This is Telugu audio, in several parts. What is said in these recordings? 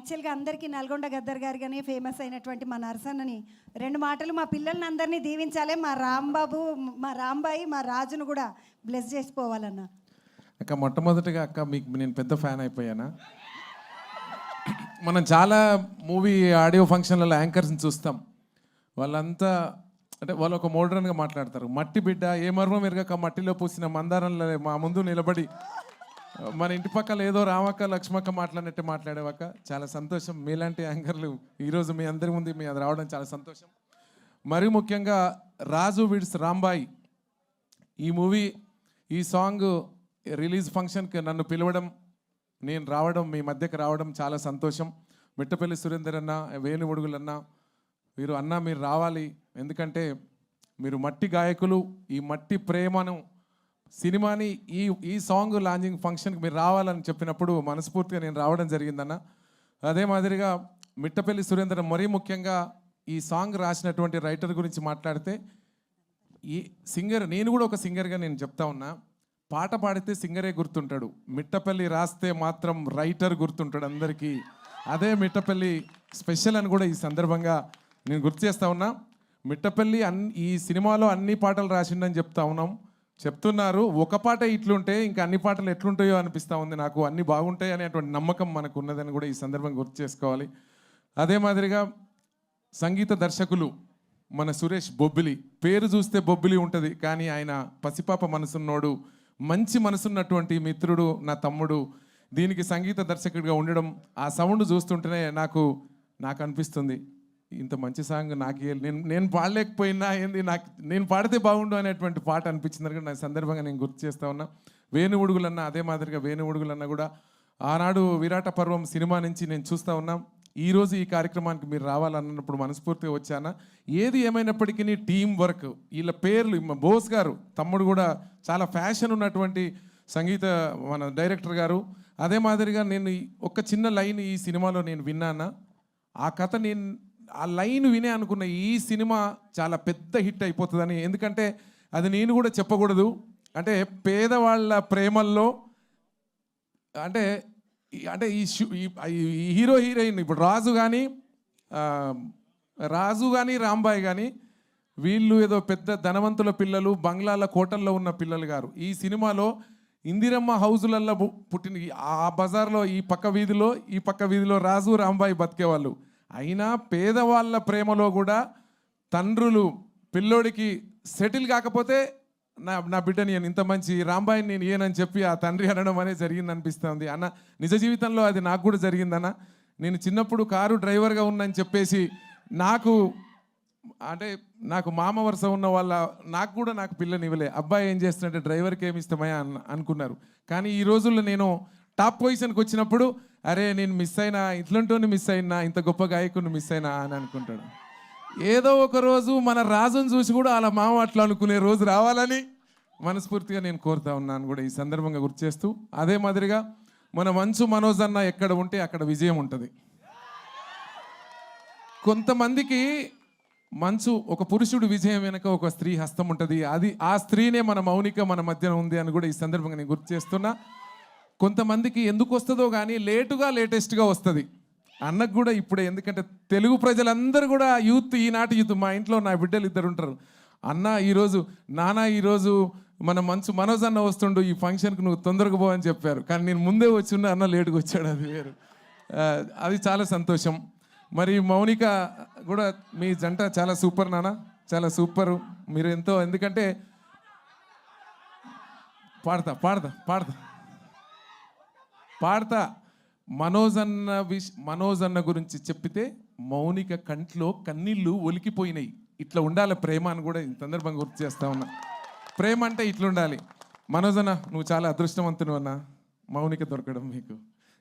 యాక్చువల్గా అందరికీ నల్గొండ గద్దర్ గారిగానే ఫేమస్ అయినటువంటి మా నరసన్నని 2 మాటలు మా పిల్లల్ని అందరినీ దీవించాలి. మా రాంబాబు, మా రాంబాయి, మా రాజును కూడా బ్లెస్ చేసిపోవాలన్న. అక్క మొట్టమొదటిగా అక్క మీకు నేను పెద్ద ఫ్యాన్ అయిపోయానా. మనం చాలా మూవీ ఆడియో ఫంక్షన్లలో యాంకర్స్ని చూస్తాం. వాళ్ళంతా అంటే వాళ్ళు ఒక మోడ్రన్గా మాట్లాడతారు. మట్టి బిడ్డ ఏ మర్మం ఎరగక మట్టిలో పూసిన మందారంలో మా ముందు నిలబడి మన ఇంటి పక్కల ఏదో రామక్క లక్ష్మక్క మాట్లాడినట్టే మాట్లాడేవాక చాలా సంతోషం. మీలాంటి యాంకర్లు ఈరోజు మీ అందరి ముందు మీ అది రావడం చాలా సంతోషం. మరీ ముఖ్యంగా రాజు విడ్స్ రాంబాయి ఈ మూవీ ఈ సాంగ్ రిలీజ్ ఫంక్షన్కి నన్ను పిలవడం, నేను రావడం, మీ మధ్యకి రావడం చాలా సంతోషం. మిట్టపల్లి సురేందర్ అన్న, వేణువుడుగులన్న, మీరు రావాలి. ఎందుకంటే మీరు మట్టి గాయకులు. ఈ మట్టి ప్రేమను సినిమాని ఈ సాంగ్ లాంచింగ్ ఫంక్షన్కి మీరు రావాలని చెప్పినప్పుడు మనస్ఫూర్తిగా నేను రావడం జరిగిందన్న. అదే మాదిరిగా మిట్టపల్లి సురేందర్ మరీ ముఖ్యంగా ఈ సాంగ్ రాసినటువంటి రైటర్ గురించి మాట్లాడితే, ఈ సింగర్, నేను కూడా ఒక సింగర్గా నేను చెప్తా ఉన్నా, పాట పాడితే సింగరే గుర్తుంటాడు, మిట్టపల్లి రాస్తే మాత్రం రైటర్ గుర్తుంటాడు అందరికీ. అదే మిట్టపల్లి స్పెషల్ అని కూడా ఈ సందర్భంగా నేను గుర్తు చేస్తా ఉన్నా. మిట్టపల్లి ఈ సినిమాలో అన్ని పాటలు రాసిండని చెప్తున్నారు. ఒక పాట ఇట్లుంటే ఇంకా అన్ని పాటలు ఎట్లుంటాయో అనిపిస్తూ ఉంది నాకు. అన్ని బాగుంటాయి అనేటువంటి నమ్మకం మనకు ఉన్నదని కూడా ఈ సందర్భంగా గుర్తు చేసుకోవాలి. అదే మాదిరిగా సంగీత దర్శకులు మన సురేష్ బొబ్బిలి, పేరు చూస్తే బొబ్బిలి ఉంటుంది, కానీ ఆయన పసిపాప మనసున్నోడు, మంచి మనసున్నటువంటి మిత్రుడు, నా తమ్ముడు. దీనికి సంగీత దర్శకుడిగా ఉండడం, ఆ సౌండ్ చూస్తుంటేనే నాకు అనిపిస్తుంది ఇంత మంచి సాంగ్ నాకు నేను పాడలేకపోయినా ఏంది, నేను పాడితే బాగుండు అనేటువంటి పాట అనిపించింది. నా సందర్భంగా నేను గుర్తు చేస్తా ఉన్నా. వేణువుడుగులన్న అదే మాదిరిగా వేణువుడుగులన్న కూడా ఆనాడు విరాట పర్వం సినిమా నుంచి నేను చూస్తూ ఉన్నా. ఈరోజు ఈ కార్యక్రమానికి మీరు రావాలన్నప్పుడు మనస్ఫూర్తిగా వచ్చానా. ఏది ఏమైనప్పటికీ టీం వర్క్, వీళ్ళ పేర్లు, బోస్ గారు తమ్ముడు కూడా చాలా ఫ్యాషన్ ఉన్నటువంటి సంగీత మన డైరెక్టర్ గారు. అదే మాదిరిగా నేను ఒక చిన్న లైన్ ఈ సినిమాలో నేను విన్నానా, ఆ కథ ఆ లైన్ వినే అనుకున్న ఈ సినిమా చాలా పెద్ద హిట్ అయిపోతుందని. ఎందుకంటే అది నేను కూడా చెప్పకూడదు. అంటే పేదవాళ్ళ ప్రేమల్లో అంటే ఈ హీరో హీరోయిన్ ఇప్పుడు రాజు కానీ రాంబాయి కానీ వీళ్ళు ఏదో పెద్ద ధనవంతుల పిల్లలు, బంగ్లాల కోటల్లో ఉన్న పిల్లలు గారు. ఈ సినిమాలో ఇందిరమ్మ హౌజులల్లో పుట్టిన ఆ బజార్లో ఈ పక్క వీధిలో రాజు రాంబాయి బతికేవాళ్ళు. అయినా పేదవాళ్ళ ప్రేమలో కూడా తండ్రులు పిల్లోడికి సెటిల్ కాకపోతే నా బిడ్డని నేను ఇంత మంచి రాంబాయిని నేను ఏనని చెప్పి ఆ తండ్రి అనడం అనేది జరిగింది అనిపిస్తుంది అన్న. నిజ జీవితంలో అది నాకు కూడా జరిగిందన్న. నేను చిన్నప్పుడు కారు డ్రైవర్గా ఉన్నని చెప్పేసి నాకు మామ వరుస ఉన్న నాకు పిల్లని ఇవ్వలే. అబ్బాయి ఏం చేస్తున్నట్టే డ్రైవర్కి ఏమి ఇష్టమయ్యా అనుకున్నారు. కానీ ఈ రోజుల్లో నేను టాప్ పొజిషన్కి వచ్చినప్పుడు అరే నేను మిస్ అయినా, ఇట్లంటోని మిస్ అయినా, ఇంత గొప్ప గాయకుని మిస్ అయినా అని అనుకుంటాడు. ఏదో ఒక రోజు మన రాజును చూసి కూడా అలా మామ అట్లా అనుకునే రోజు రావాలని మనస్ఫూర్తిగా నేను కోరుతా ఉన్నాను కూడా ఈ సందర్భంగా గుర్తు చేస్తూ. అదే మాదిరిగా మన మంచు మనోజ్ అన్న ఎక్కడ ఉంటే అక్కడ విజయం ఉంటుంది. కొంతమందికి మంచు ఒక పురుషుడు విజయం వెనక ఒక స్త్రీ హస్తం ఉంటుంది. ఆ స్త్రీనే మన మౌనిక మన మధ్యన ఉంది అని కూడా ఈ సందర్భంగా నేను గుర్తు చేస్తున్నా. కొంతమందికి ఎందుకు వస్తుందో కానీ లేటెస్ట్గా వస్తుంది. అన్నకు కూడా ఇప్పుడే, ఎందుకంటే తెలుగు ప్రజలందరూ కూడా ఈనాటి యూత్, మా ఇంట్లో నా బిడ్డలు 2 ఉంటారు. అన్న ఈరోజు మన మంచు మనోజ్ అన్న వస్తుండు, ఈ ఫంక్షన్కి నువ్వు తొందరగా పో అని చెప్పారు. కానీ నేను ముందే వచ్చిండు, అన్న లేటుగా వచ్చాడు, అది వేరు. అది చాలా సంతోషం. మరి మౌనిక కూడా మీ జంట చాలా సూపర్ నాన్న, చాలా సూపరు. మీరు ఎంతో, ఎందుకంటే పాడతా మనోజ్ అన్న గురించి చెప్పితే మౌనిక కంట్లో కన్నీళ్ళు ఒలికిపోయినాయి. ఇట్లా ఉండాలి ప్రేమ అని కూడా ఈ సందర్భంగా గుర్తు చేస్తా ఉన్నా. ప్రేమ అంటే ఇట్లా ఉండాలి. మనోజ్ అన్న నువ్వు చాలా అదృష్టవంతుడు అన్న, మౌనిక దొరకడం మీకు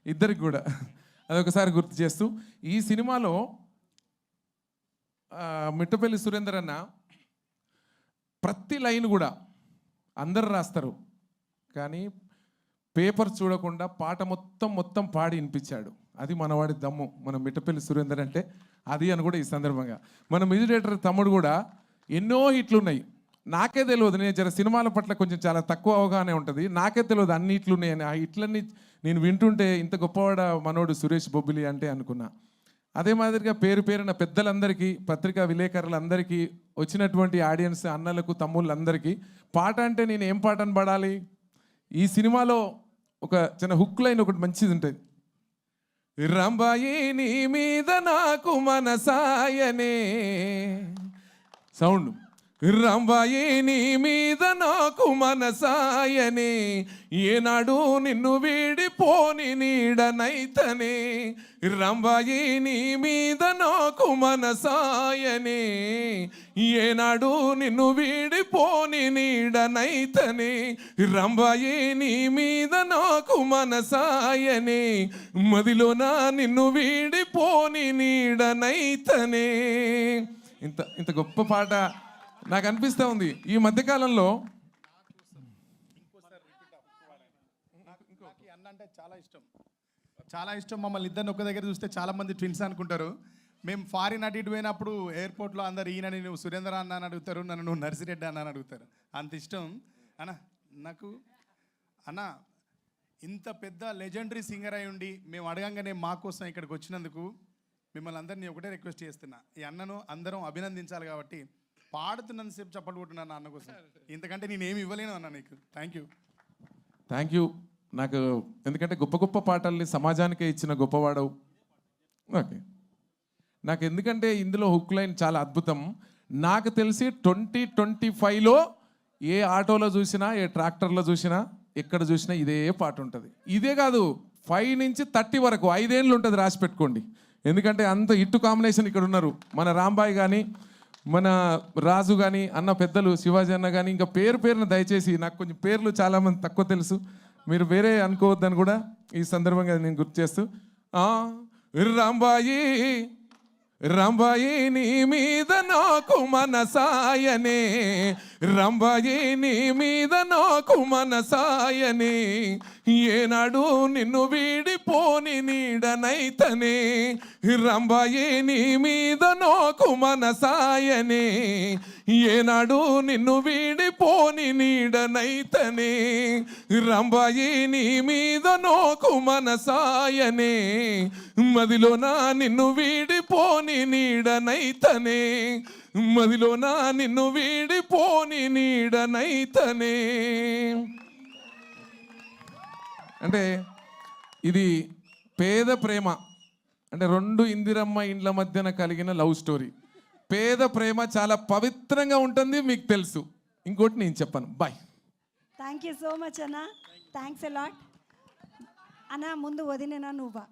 ఇద్దరికి కూడా. అదొకసారి గుర్తు చేస్తూ ఈ సినిమాలో మిట్టపల్లి సురేందర్ అన్న ప్రతి లైన్ కూడా అందరు రాస్తారు, కానీ పేపర్ చూడకుండా పాట మొత్తం పాడి వినిపించాడు. అది మనవాడి దమ్ము, మన మిట్టపల్లి సురేందర్ అంటే అది అని కూడా ఈ సందర్భంగా. మన మ్యూజిక్ డైరెక్టర్ తమ్ముడు కూడా ఎన్నో హిట్లు ఉన్నాయి. నాకే తెలియదు, నేను జర సినిమాల పట్ల కొంచెం చాలా తక్కువ అవగాహన ఉంటుంది. నాకే తెలియదు అన్ని హిట్లు ఉన్నాయని. ఆ హిట్లన్నీ నేను వింటుంటే ఇంత గొప్పవాడ మనోడు సురేష్ బొబ్బిలి అంటే అనుకున్నా. అదే మాదిరిగా పేరు పేరున పెద్దలందరికీ, పత్రికా విలేకరులందరికీ, వచ్చినటువంటి ఆడియన్స్ అన్నలకు తమ్ముళ్ళందరికీ పాట అంటే నేను ఏం పాటను పడాలి? ఈ సినిమాలో ఒక చిన్న హుక్ లైన్ ఒకటి మంచిది ఉంటుంది. రంబాయి నీ మీద నాకు మనసాయనే, సౌండ్. రంబాయి నీ మీద నాకు మనసాయనే, ఏనాడు నిన్ను వీడిపోని నీడనైతనే. రంబాయి నీ మీద నాకు మనసాయనే, ఏనాడు నిన్ను వీడిపోని నీడనైతనే. రంబాయి నీ మీద నాకు మనసాయనే, మదిలోన నిన్ను వీడిపోని నీడనైతనే. ఇంత గొప్ప పాట నాకు అనిపిస్తూ ఉంది ఈ మధ్యకాలంలో. నాకు ఈ అన్న అంటే చాలా ఇష్టం. మమ్మల్ని ఇద్దరిని ఒక దగ్గర చూస్తే చాలా మంది ట్విన్స్ అనుకుంటారు. మేము ఫారిన్ అటు ఇటు పోయినప్పుడు ఎయిర్పోర్ట్లో అందరు ఈయనని నువ్వు సురేంద్ర అన్న అని అడుగుతారు, నన్ను నువ్వు నర్సిరెడ్డి అన్న అని అడుగుతారు. అంత ఇష్టం అన్న నాకు. అన్న ఇంత పెద్ద లెజెండరీ సింగర్ అయి ఉండి మేము అడగంగానే మా కోసం ఇక్కడికి వచ్చినందుకు మిమ్మల్ని అందరినీ ఒకటే రిక్వెస్ట్ చేస్తున్నా. ఈ అన్నను అందరం అభినందించాలి కాబట్టి పాడుతున్నంతసేపు చప్పట్లు కొట్టున్నాను అన్న కోసం. ఇంతకంటే నేను ఏమి ఇవ్వలేను అన్న నీకు. Thank you. నాకు ఎందుకంటే గొప్ప గొప్ప పాటల్ని సమాజానికే ఇచ్చిన గొప్పవాడవు. ఓకే, నాకు ఎందుకంటే ఇందులో హుక్ లైన్ చాలా అద్భుతం. నాకు తెలిసి 2025లో ఏ ఆటోలో చూసినా, ఏ ట్రాక్టర్లో చూసినా, ఎక్కడ చూసినా ఇదే పాట ఉంటుంది. ఇదే కాదు, 5 నుంచి 30 వరకు 5 ఏళ్ళు ఉంటుంది, రాసి పెట్టుకోండి. ఎందుకంటే అంత హిట్ కాంబినేషన్ ఇక్కడ ఉన్నారు. మన రాంబాయ్ కానీ, మన రాజు కానీ, అన్న పెద్దలు శివాజీ అన్న కానీ, ఇంకా పేరున దయచేసి నాకు కొంచెం పేర్లు చాలామంది తక్కువ తెలుసు, మీరు వేరే అనుకోవద్దని కూడా ఈ సందర్భంగా నేను గుర్తు చేస్తూ, రాంబాయి రంబాయి నీ మీద నాకు మనసాయనే, రంబాయి నీ మీద నాకు మనసాయనే, ఏనాడు నిన్ను వీడిపోని నీడనైతనే. రంబాయి నీ మీద నాకు మనసాయనే, ఏనాడు నిన్ను వీడిపోని నీడనైతనే. రంబాయి నీ మీద నాకు మనసాయనే, మదిలోన నిన్ను వీడిపోని నీడనైతనే, మదిలోన నిన్ను వీడిపోని నీడనైతనే. అంటే ఇది పేద ప్రేమ, అంటే 2 ఇందిరమ్మ ఇండ్ల మధ్యన కలిగిన లవ్ స్టోరీ. పేద ప్రేమ చాలా పవిత్రంగా ఉంటుంది, మీకు తెలుసు. ఇంకోటి నేను చెప్పను. Bye. Thank you so much అన్న. థ్యాంక్స్ ఎ లాట్ అన్న. ముందు వదిలేనా నువ్వా?